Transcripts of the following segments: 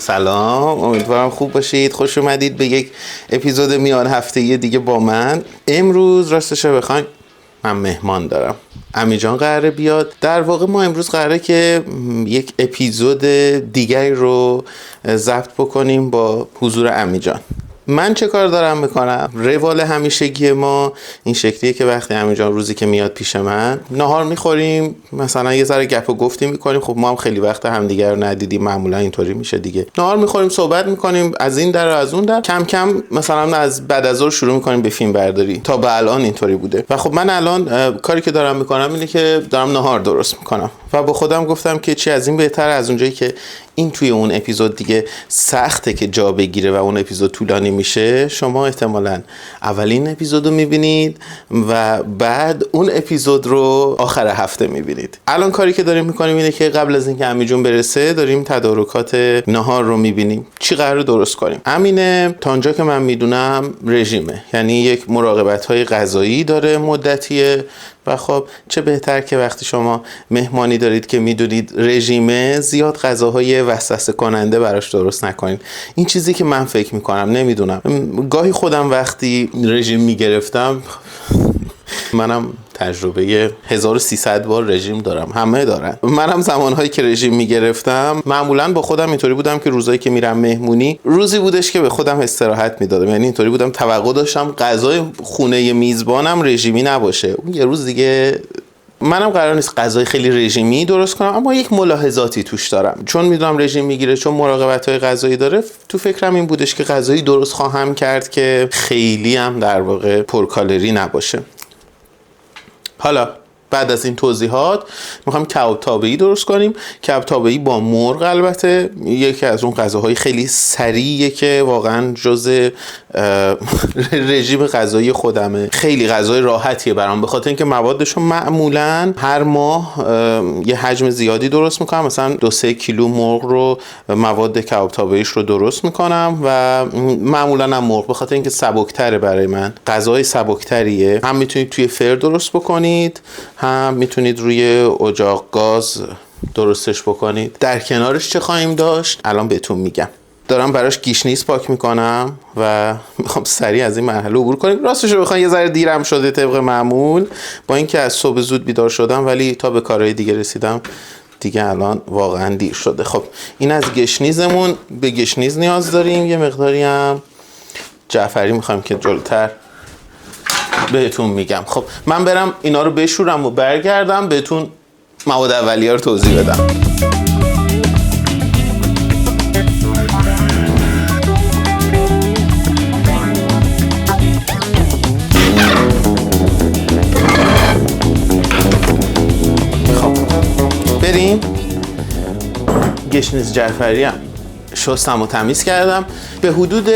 سلام، امیدوارم خوب باشید. خوش اومدید به یک اپیزود میان هفته‌ای دیگه با من. امروز راستش بخواین من مهمان دارم. امی جان قراره بیاد. در واقع ما امروز قراره که یک اپیزود دیگری رو ضبط بکنیم با حضور امی جان. من چه کار دارم میکنم؟ روال همیشگی ما این شکلیه که وقتی امی جان روزی که میاد پیش من نهار میخوریم، مثلا یه ذره گپ و گفتی میکنیم. خب ما هم خیلی وقت همدیگه رو ندیدیم، معمولا اینطوری میشه دیگه. نهار میخوریم، صحبت میکنیم از این در و از اون در. کم کم مثلا از بعد از ظهر شروع میکنیم به فیلم برداری. تا به الان اینطوری بوده. و خب من الان کاری که دارم میکنم اینه که دارم نهار درست میکنم و با خودم گفتم که چی از این بهتر از اونجایی که این توی اون اپیزود دیگه سخته که جا بگیره و اون اپیزود طولانی میشه. شما احتمالاً اولین اپیزود رو میبینید و بعد اون اپیزود رو آخر هفته میبینید. الان کاری که داریم میکنیم اینه که قبل از اینکه امی جون برسه داریم تدارکات نهار رو میبینیم، چی قراره درست کنیم. امینه تا اونجا که من میدونم رژیمه، یعنی یک مراقبت‌های غذایی داره مدتیه و خب چه بهتر که وقتی شما مهمانی دارید که میدونید رژیمه، زیاد غذاهای وسوسه کننده براش درست نکنید. این چیزی که من فکر میکنم. نمیدونم، گاهی خودم وقتی رژیم میگرفتم، منم تجربه 1300 بار رژیم دارم، همه دارن. منم زمانهایی که رژیم میگرفتم معمولا با خودم اینطوری بودم که روزایی که میرم مهمونی روزی بودش که به خودم استراحت میدادم. یعنی اینطوری بودم توقع داشتم غذای خونه میزبانم رژیمی نباشه. اون یه روز دیگه منم قرار نیست غذای خیلی رژیمی درست کنم، اما یک ملاحظاتی توش دارم. چون میدونم رژیم میگیره، چون مراقبت‌های غذایی داره، تو فکرم این بودش که غذایی درست خواهم کرد که خیلی هم در واقع پرکالری نباشه. حالا بعد از این توضیحات میخوایم کباب تابعی درست کنیم. کباب تابعی با مرغ، البته یکی از اون غذاهای خیلی سریعه که واقعا جزء رژیم غذایی خودمه. خیلی غذای راحتیه برام، به خاطر اینکه موادشو معمولا هر ماه یه حجم زیادی درست میکنم. مثلا 2-3 کیلو مرغ رو، مواد کباب تابعیش رو درست میکنم و معمولا هم مرغ، به خاطر اینکه سبکتره برای من، غذای سبکتریه. هم میتونید توی فر درست بکنید، هم میتونید روی اجاق گاز درستش بکنید. در کنارش چه خواهیم داشت الان بهتون میگم. دارم براش گیشنیز پاک میکنم و میخوام سریع از این مرحله عبور کنیم. راستش رو بخوام یه ذره دیرم شده طبق معمول، با اینکه از صبح زود بیدار شدم، ولی تا به کارهای دیگه رسیدم دیگه الان واقعا دیر شده. خب این از گشنیزمون. به گشنیز نیاز داریم، یه مقداری هم جعفری میخوایم که جلوتر بهتون میگم. خب من برم اینا رو بشورم و برگردم بهتون مواد اولیه رو توضیح بدم. خب بریم. گشنیز جعفری هم شستم و تمیز کردم. به حدود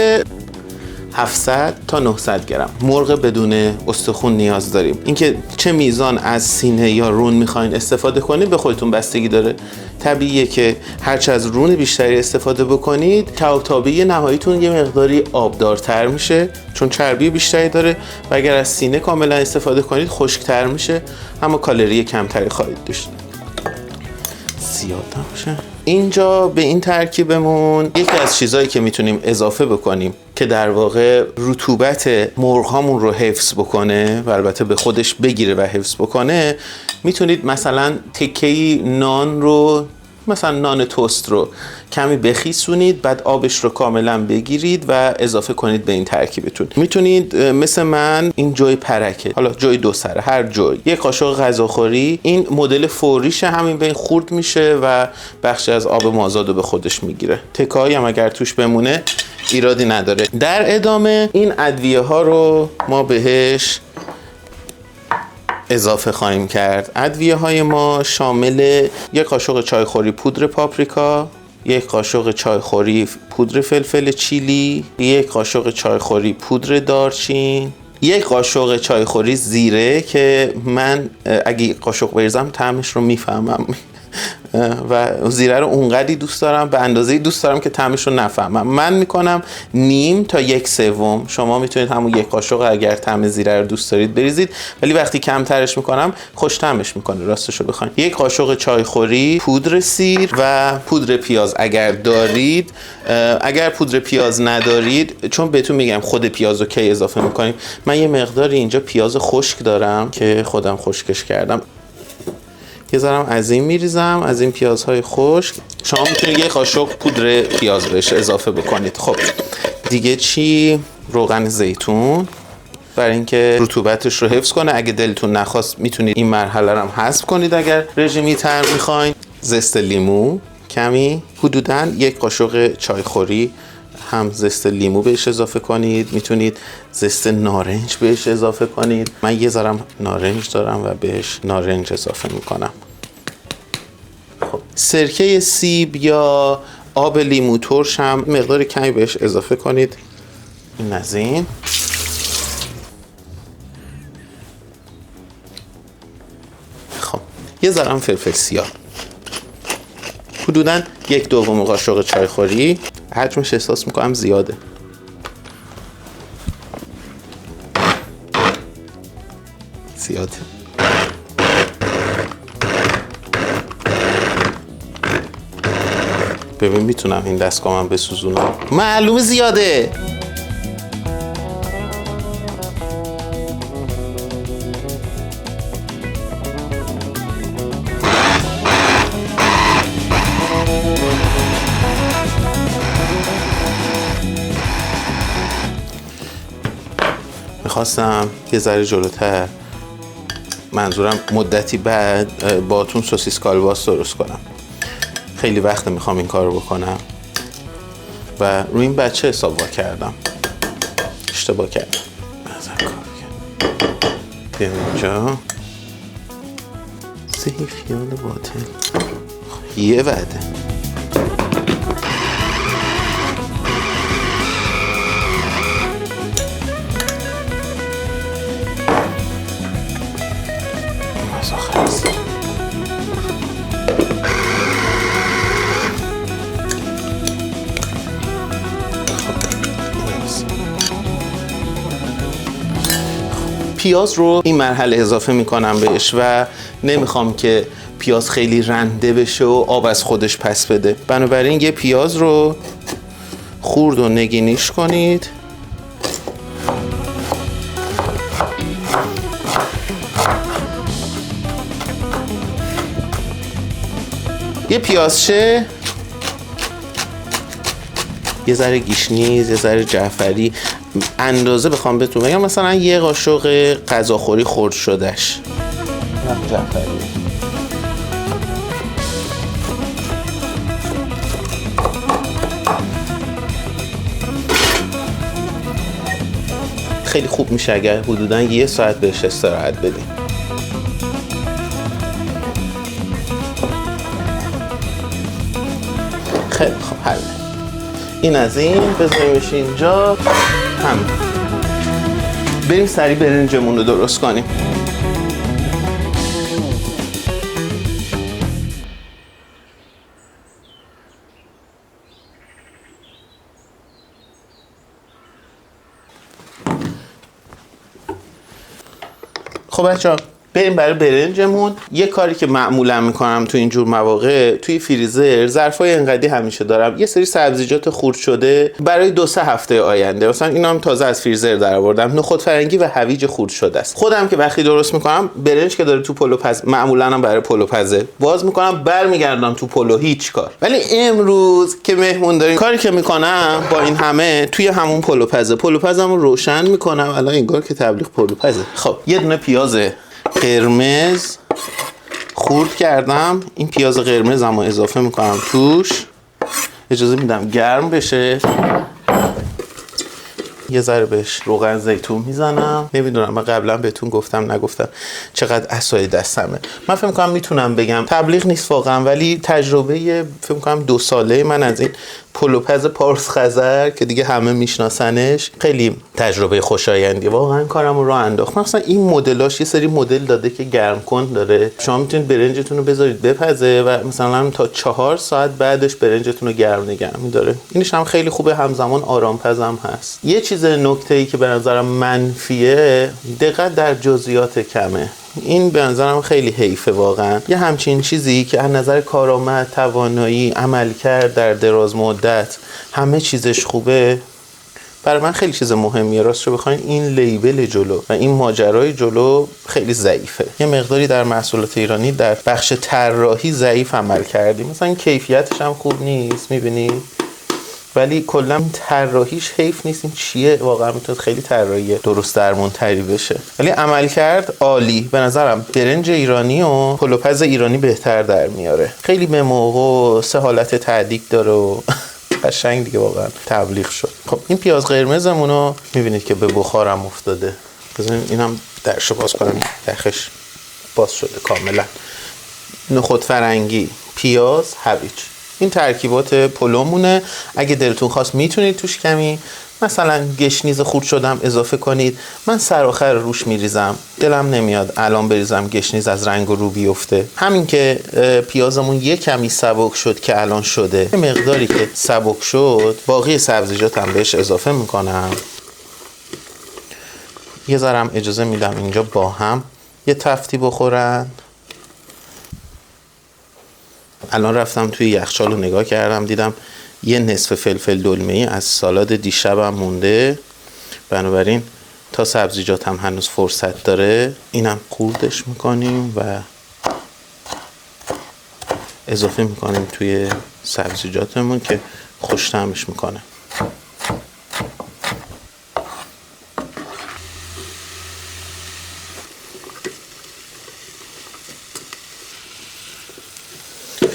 700 تا 900 گرم مرغ بدون استخون نیاز داریم. اینکه چه میزان از سینه یا رون میخواین استفاده کنید به خودتون بستگی داره. طبیعیه که هرچه از رون بیشتری استفاده بکنید، کباب تابعی نهاییتون یه مقداری آبدارتر میشه چون چربی بیشتری داره، و اگر از سینه کاملا استفاده کنید خشکتر میشه، اما کالری کمتری خواهید داشت. زیاد نباشه. اینجا به این ترکیبمون یکی از چیزایی که میتونیم اضافه بکنیم که در واقع رطوبت مرغ هامون رو حفظ بکنه و البته به خودش بگیره و حفظ بکنه، میتونید مثلا تکه‌ای نان رو، مثلا نان توست رو کمی بخیسونید، بعد آبش رو کاملا بگیرید و اضافه کنید به این ترکیبتون. میتونید مثل من این جوی پرکه، حالا جوی دو سره، هر جوی، یک قاشق غذاخوری، این مدل فوریشه، همین بین خورد میشه و بخشی از آب مازاد رو به خودش میگیره. تکایی هم اگر توش بمونه ایرادی نداره. در ادامه این ادویه ها رو ما بهش اضافه خواهیم کرد. ادویه های ما شامل یک قاشق چایخوری پودر پاپریکا، یک قاشق چایخوری پودر فلفل چیلی، یک قاشق چایخوری پودر دارچین، یک قاشق چایخوری زیره که من اگه قاشق بریزم طعمش رو میفهمم و زیره رو اونقدی دوست دارم، به اندازه‌ای دوست دارم که طعمش رو نفهمم. من میکنم نیم تا 1/3. شما میتونید همون 1 قاشق اگر طعم زیره رو دوست دارید بریزید، ولی وقتی کمترش میکنم خوش طعمش میکنه راستش رو بخواید. 1 قاشق چایخوری پودر سیر و پودر پیاز اگر دارید. اگر پودر پیاز ندارید، چون بهتون میگم خود پیاز رو کی اضافه میکنیم، من یه مقداری اینجا پیاز خشک دارم که خودم خشکش کردم، یه ذرم از این میریزم، از این پیازهای خشک. شما میتونید 1 قاشق پودر پیاز بهش اضافه بکنید. خب دیگه چی؟ روغن زیتون برای اینکه رطوبتش رو حفظ کنه. اگه دلتون نخواست میتونید این مرحله رو هم حذف کنید اگر رژیمی تر میخواین. زست لیمو کمی، حدوداً 1 قاشق چایخوری هم زست لیمو بهش اضافه کنید. میتونید زست نارنج بهش اضافه کنید. من یه ذرم نارنج دارم و بهش نارنج اضافه میکنم. خب سرکه سیب یا آب لیمو ترش هم مقدار کمی بهش اضافه کنید. این از این. خب یه ذرم فلفل سیاه، حدوداً 1/2 قاشق چایخوری. حجمش احساس میکنم زیاده. ببین میتونم این دستگاه‌م بسوزونم. معلومه زیاده. میخواستم یه ذره جلوتر، منظورم مدتی بعد، باتون سوسیس کالباس درست کنم. خیلی وقت میخوام این کار رو بکنم و روی این بچه حساب کردم، اشتباه کردم. بیا اینجا زیفیان باطل یه وعده. پیاز رو این مرحله اضافه میکنم بهش و نمیخوام که پیاز خیلی رنده بشه و آب از خودش پس بده. بنابراین یه پیاز رو خورد و نگینیش کنید. یه پیازچه، یه ذره گیشنیز، یه ذره جعفری، اندازه بخوام بهتون بگم مثلا 1 قاشق غذاخوری خرد شدهش جعفری. خیلی خوب میشه اگر حدوداً 1 ساعت بهش استراحت بدیم. خیلی خوب حل. این از این بذاریمش اینجا. همین. بریم سریع برنجمون رو درست کنیم. خب بچه‌ها بریم برای برنجمون. یه کاری که معمولا میکنم تو اینجور مواقع، توی فریزر ظرفای انقدی همیشه دارم یه سری سبزیجات خرد شده برای 2-3 هفته آینده. مثلا اینا هم تازه از فریزر درآوردم، نخود فرنگی و هویج خرد شده است. خودم که وقتی درست میکنم، برنج که داره تو پلو پز، معمولا هم برای پلو پزه، باز میکنم برمیگردم تو پلو، هیچ کار. ولی امروز که مهمون داریم، کاری که میکنم با این همه توی همون پلو پزمو روشن میکنم. الان انگار که تبلیغ پلو پزه. خب یه دونه پیاز قرمز خورد کردم. این پیاز قرمزمو اضافه میکنم توش، اجازه میدم گرم بشه. یه ذره بهش روغن زیتون میزنم. نمیدونم من قبلا بهتون گفتم نگفتم چقدر عصای دستمه. من فکر میکنم میتونم بگم، تبلیغ نیست واقعا، ولی تجربه فکر میکنم 2 ساله من از این پلوپز پارس خزر که دیگه همه میشناسنش، خیلی تجربه خوشایندی، واقعا کارمو راه انداخت. مثلا این مدلاش یه سری مدل داده که گرم کن داره، شما میتونید برنجتون رو بذارید بپزه و مثلا تا 4 ساعت بعدش برنجتون رو گرم نگه می‌داره. اینش هم خیلی خوبه، همزمان آرام پزم هست. یه چیز نکته‌ای که به نظرم منفیه، دقت در جزئیات کمه. این به نظرم خیلی حیفه واقعا. یه همچین چیزی که از نظر کارآمد، توانایی، عملکرد در دراز مدت همه چیزش خوبه، برای من خیلی چیز مهمیه. راستش بخواین این لیبل جلو و این ماجرای جلو خیلی ضعیفه. یه مقداری در محصولات ایرانی در بخش طراحی ضعیف عمل کردیم، مثلا کیفیتش هم خوب نیست میبینید، ولی کلا طراحیش حیف نیست. این چیه واقعا؟ میتونه خیلی طراحی درست درمونتری بشه، ولی عملکرد عالی. به نظرم برنج ایرانی و پلوپز ایرانی بهتر در میاره. خیلی به موقع، سه حالت تعدیق داره و قشنگ دیگه واقعا تبلیغ شد. خب این پیاز قرمزمون رو میبینید که به بخارم افتاده. بذارین اینم درشو باز کنم، دخش باز شده کاملا. نخود فرنگی، پیاز، هویج، این ترکیبات پلومونه. اگه دلتون خواست میتونید توش کمی مثلا گشنیز خورد شدم اضافه کنید. من سرآخر روش میریزم، دلم نمیاد الان بریزم گشنیز از رنگ و رو بیفته. همین که پیازمون یه کمی سبک شد که الان شده، یه مقداری که سبک شد باقی سبزیجاتم بهش اضافه میکنم. یه ذرم اجازه میدم اینجا با هم یه تفتی بخورن. الان رفتم توی یخچال رو نگاه کردم، دیدم یه نصف فلفل دلمه‌ای از سالاد دیشبم مونده، بنابراین تا سبزیجاتم هنوز فرصت داره اینم خوردش میکنیم و اضافه میکنیم توی سبزیجاتمون که خوش طعمش میکنه.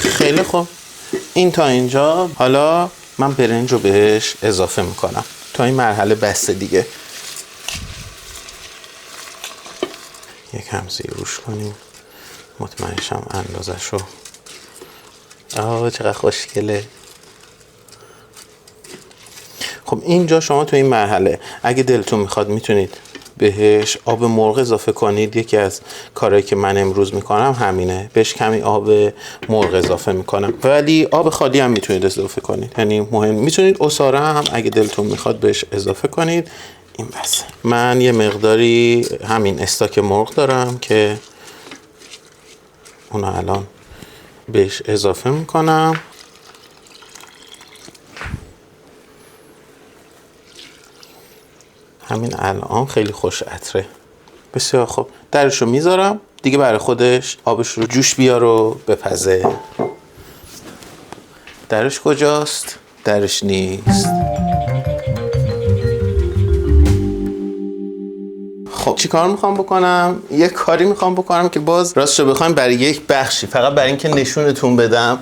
خیلی خوب، این تا اینجا. حالا من برنج رو بهش اضافه میکنم. تا این مرحله بسته دیگه. یکم زیروش کنیم، مطمئنشم اندازش رو. چقدر خوشگله. خب اینجا شما تو این مرحله اگه دلتون میخواد میتونید بهش آب مرغ اضافه کنید. یکی از کارهایی که من امروز میکنم همینه، بهش کمی آب مرغ اضافه میکنم، ولی آب خالی هم میتونید اضافه کنید. یعنی مهم، میتونید عصاره هم اگه دلتون میخواد بهش اضافه کنید. این بس. من یه مقداری همین استاک مرغ دارم که اونو الان بهش اضافه میکنم. همین الان خیلی خوش عطره. بسیار خوب، درشو میذارم دیگه، برای خودش آبش رو جوش بیار و بپزه. درش کجاست؟ درش نیست. خب چی کار میخوام بکنم؟ یه کاری میخوام بکنم که باز راستش بخوایم برای یک بخشی، فقط برای اینکه نشونتون بدم،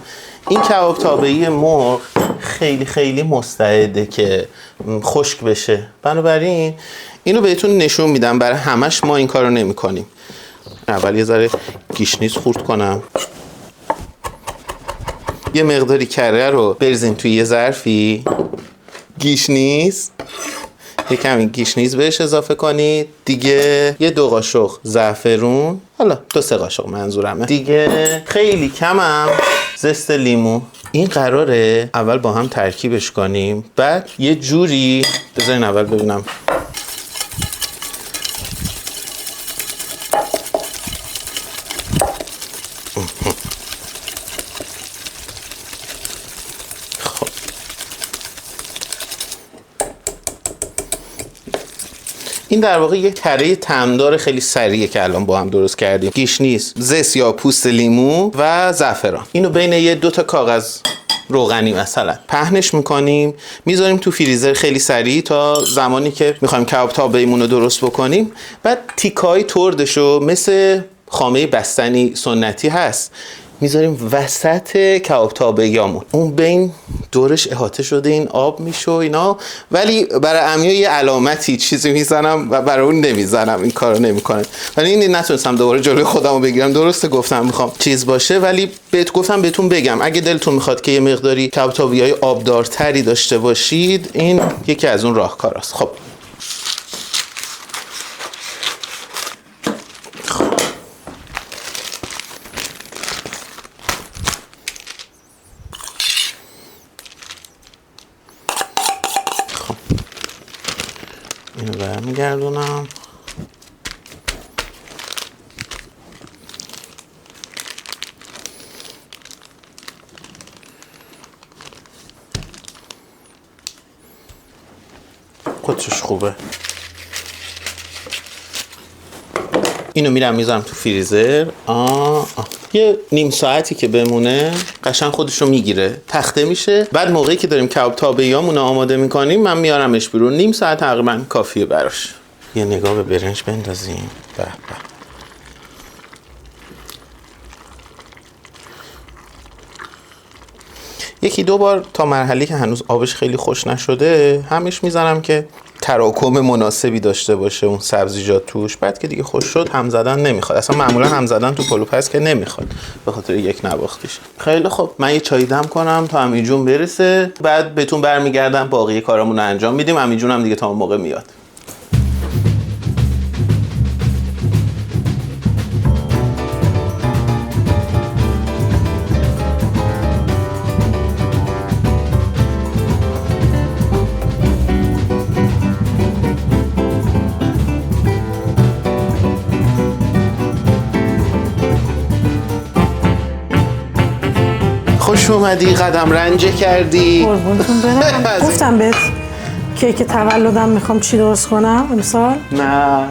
این کباب تابعی مرغ خیلی خیلی مستعده که خشک بشه، بنابراین اینو بهتون نشون میدم. برای همش ما این کارو نمی کنیم. اول یه ذره گیشنیز خورد کنم، یه مقداری کره رو بریزین توی یه ظرفی، گیشنیز، یه کمی گیشنیز بهش اضافه کنید دیگه، یه 2 قاشق زعفرون، حالا 2-3 قاشق منظورمه دیگه، خیلی کمم زست لیمو. این قراره اول با هم ترکیبش کنیم، بعد یه جوری بذارین اول ببینم. این در واقع یک تره طعمدار خیلی سریعه که الان با هم درست کردیم. گیشنیز، زست یا پوست لیمو و زعفران. اینو بین یه 2 تا کاغذ روغنی مثلا پهنش میکنیم، میذاریم تو فریزر خیلی سریع تا زمانی که میخوایم کباب تابعیمون رو درست بکنیم. بعد تیکای تردشو مثل خامه بستنی سنتی هست میذاریم وسط کباب تابه‌ایامون. اون بین دورش احاطه شده این آب میشه و اینا، ولی برای عمیا یه علامتی چیزی میزنم و برای اون نمیزنم، این کارو نمیکنه. ولی این نتونستم دوباره جلوی خودمو بگیرم. درسته گفتم میخوام چیز باشه، ولی گفتم بهتون بگم اگه دلتون میخواد که یه مقداری کباب تابه‌ای آبدارتری داشته باشید، این یکی از اون راهکاراست. خب اینو برمیگردونم. قطرش خوبه. اینو میرم میذارم تو فریزر. یه نیم ساعتی که بمونه قشنگ خودشو میگیره، تخته میشه. بعد موقعی که داریم کباب تابه‌ایامون رو آماده میکنیم من میارمش بیرون. نیم ساعت تقریبا کافیه براش. یه نگاه به برنج بندازیم. به به. یکی دو بار تا مرحله که هنوز آبش خیلی خوش نشده همش میزنم که تراکم مناسبی داشته باشه اون سبزیجات توش. بعد که دیگه خوش شد هم زدن نمیخواد. اصلا معمولا هم زدن تو پلوپز که نمیخواد به خاطر یک نواختیش. خیلی خب من یه چای دم کنم تا امی جون برسه، بعد بهتون برمیگردم باقی کارامون رو انجام میدیم. امی جون هم دیگه تا اون موقع میاد. خوش اومدی، قدم رنجه کردی. قربونتون برم. گفتم بهت کیک تولدم میخوام چی درست کنم امسال. نه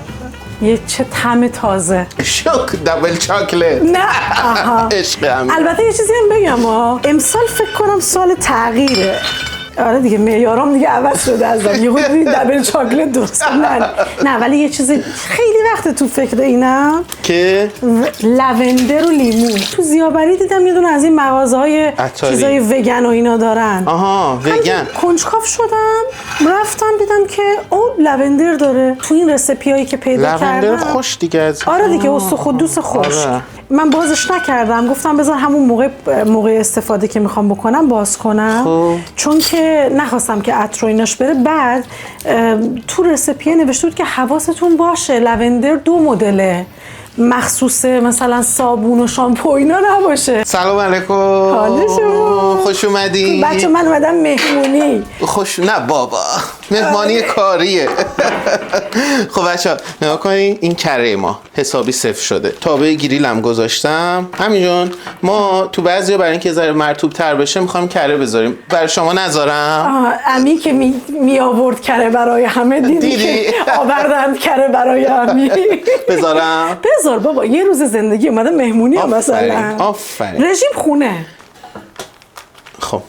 یه چه طعم تازه. شوک دبل چاکلت. نه آها. عشقم. البته یه چیزی هم بگم امسال فکر کنم سال تغییره. آره دیگه معیارام دیگه عوض شده ازم. یه خودی دبل چاکلت درست نه ولی یه چیزی خیلی وقت تو فکر اینم که لوندر و لیمون. تو زیابری دیدم یه دونه از این مغازه‌های چیزای وگن و اینا دارن. آها وگن. کنجکاو شدم رفتم دیدم که لوندر داره تو این رسیپیایی که پیدا کردم. لوندر خوش دیگه از. آره دیگه استخوان خوش. آره. من بازش نکردم، گفتم بذار همون موقع استفاده که میخوام بکنم باز کنم. چون که نخواستم که عطر و ایناش بره. بعد تو رسیپی نوشته بود که حواستون باشه لوندر 2 مدله، مخصوص مثلا صابون و شامپو اینا نباشه. سلام علیکم. حال شما؟ خوش اومدی. بچه من اومدم مهمونی. نه بابا مهمانی کاریه. خب بچه نگاه کنین این کره ما حسابی صفر شده. تابه گریلم گذاشتم. همینجون ما تو بعضیا برای اینکه ذره مرطوب تر بشه میخوام کره بذاریم. برای شما نذارم. امی که می آورد کره برای همه دیدی که آوردند کره برای امی. بذارم. بذار بابا یه روز زندگی اومدم مهمونی هم مثلا. آفرین. رژیم خونه. خب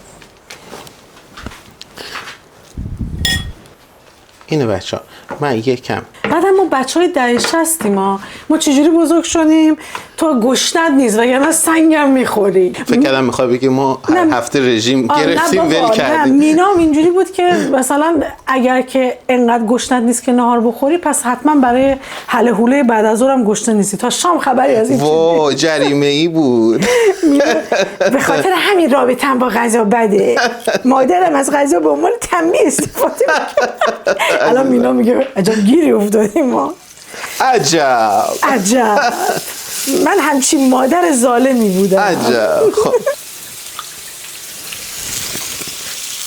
اینه بچه ها من یکم بعد ما بچه های دهه 60 ما چجوری بزرگ شدیم تو گشنت نیست وگرنه سنگم میخوری. فکر کردم میخوای بگی ما هر هفته رژیم گرفتیم ول کردیم. مینام اینجوری بود که مثلا اگر که انقدر گشنت نیست که نهار بخوری پس حتما برای هله هوله بعد از ظهرم گشنه نیستی. تا شام خبری از این وا جریمه ای بود. به خاطر همین رابطه‌ام با غذا بده. مادرم از غذا به عنوان تنبیه استفاده می‌کرد. الان مینا میگه عجب گیری افتادیم ما. عجب. من همچین مادر ظالمی بودم. عجب. خب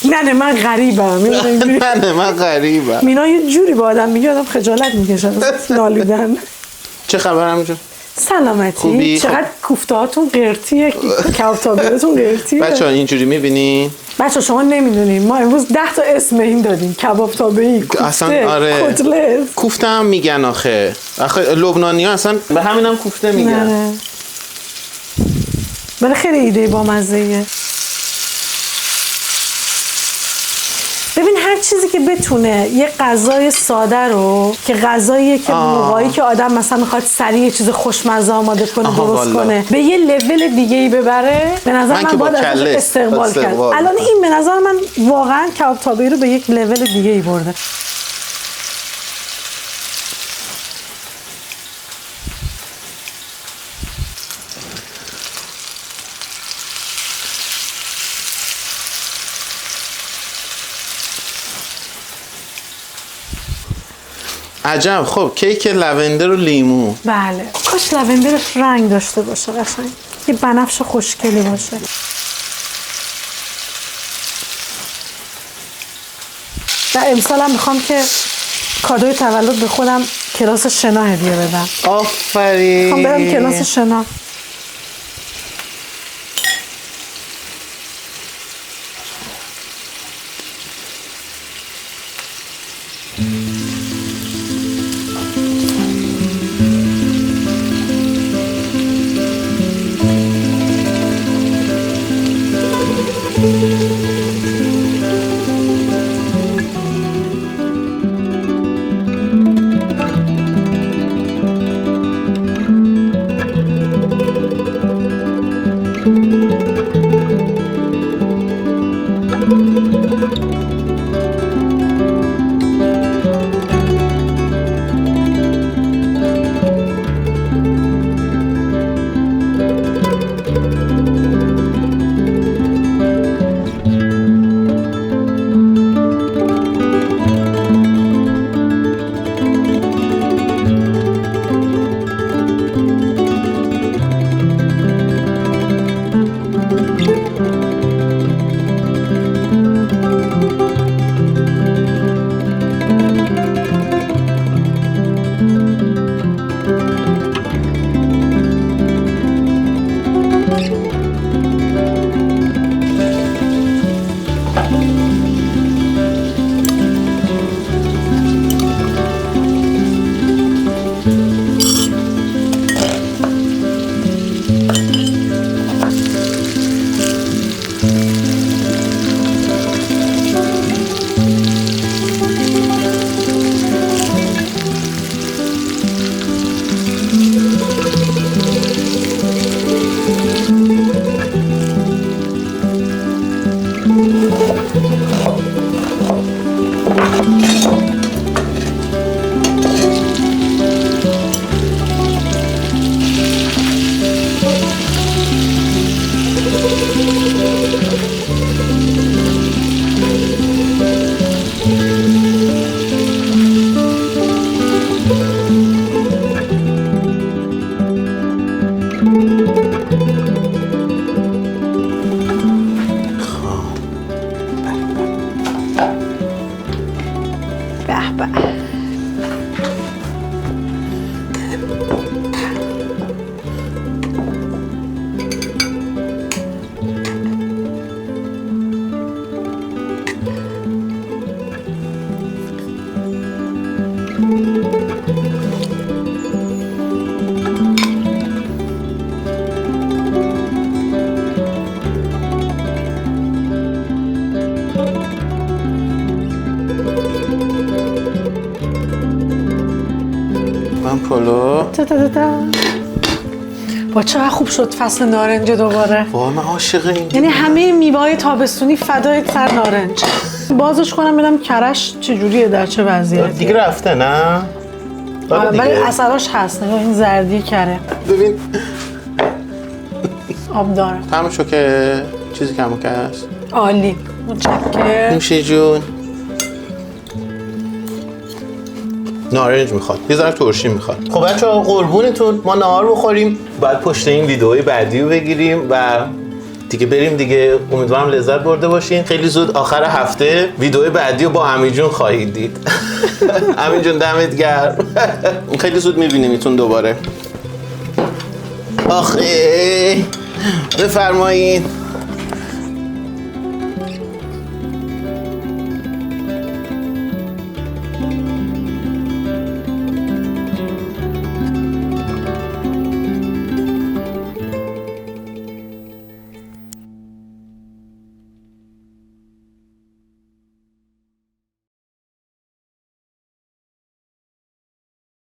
نه من غریبم. من غریبم. مینا یه جوری با آدم میگه آدم خجالت میکشه نالیدن. چه خبر همینجور؟ سلامتی. خوبی؟ چقدر کوفته هاتون قرتیه، کباب تابه‌هاتون قرتیه. بچه‌ها اینجوری می‌بینین؟ بچه‌ها شما نمیدونین ما امروز 10 تا اسم این دادیم. کباب تابه‌ای، کوفته، آره. کتلت. کوفته هم میگن آخه لبنانی‌ها اصلا به همینم کوفته میگن. ولی خیلی ایده بامزه‌ایه. ببین هر چیزی که بتونه یه غذای ساده رو که غذاییه که موقعی که آدم مثلا میخواد سریع یه چیز خوشمزه آماده کنه درست کنه به یه لول دیگه ای ببره، به نظر من باید ازش استقبال کرد. الان این به نظر من واقعا کباب تابعی رو به یک لول دیگه ای برده. عجب. خب کیک لونده و لیمو. بله، کاش لوندرش رنگ داشته باشه قشنگ، یه بنفش خوشگلی باشه. و امسال هم میخوام که کادوی تولد به خودم کلاس شنا هدیه بدم. آفرین. میخوام برم کلاس شنا. پلو. با چقدر خوب شد فصل نارنج دوباره. وای من عاشق این. یعنی همه میوه‌های تابستونی فدای سر نارنج. بازش کنم ببینم کرش چجوریه، در چه وضعیتی. دیگه رفته نه؟ ولی اثراش هست. نگاه این زردی کره. ببین. آب داره. تمام شو که چیزی کمو که هست. عالی. متشکرم. نوشی جون. نارنج میخواد، یه ذره ترشی میخواد. خب بچه‌ها قربونتون، ما نهار بخوریم، بعد پشت این ویدئوی بعدی رو بگیریم و دیگه بریم دیگه. امیدوارم لذت برده باشین. خیلی زود آخر هفته ویدئوی بعدی رو با امین جون خواهید دید. امین جون دمت گرم. خیلی زود میبینیمتون دوباره. آخه بفرمایید.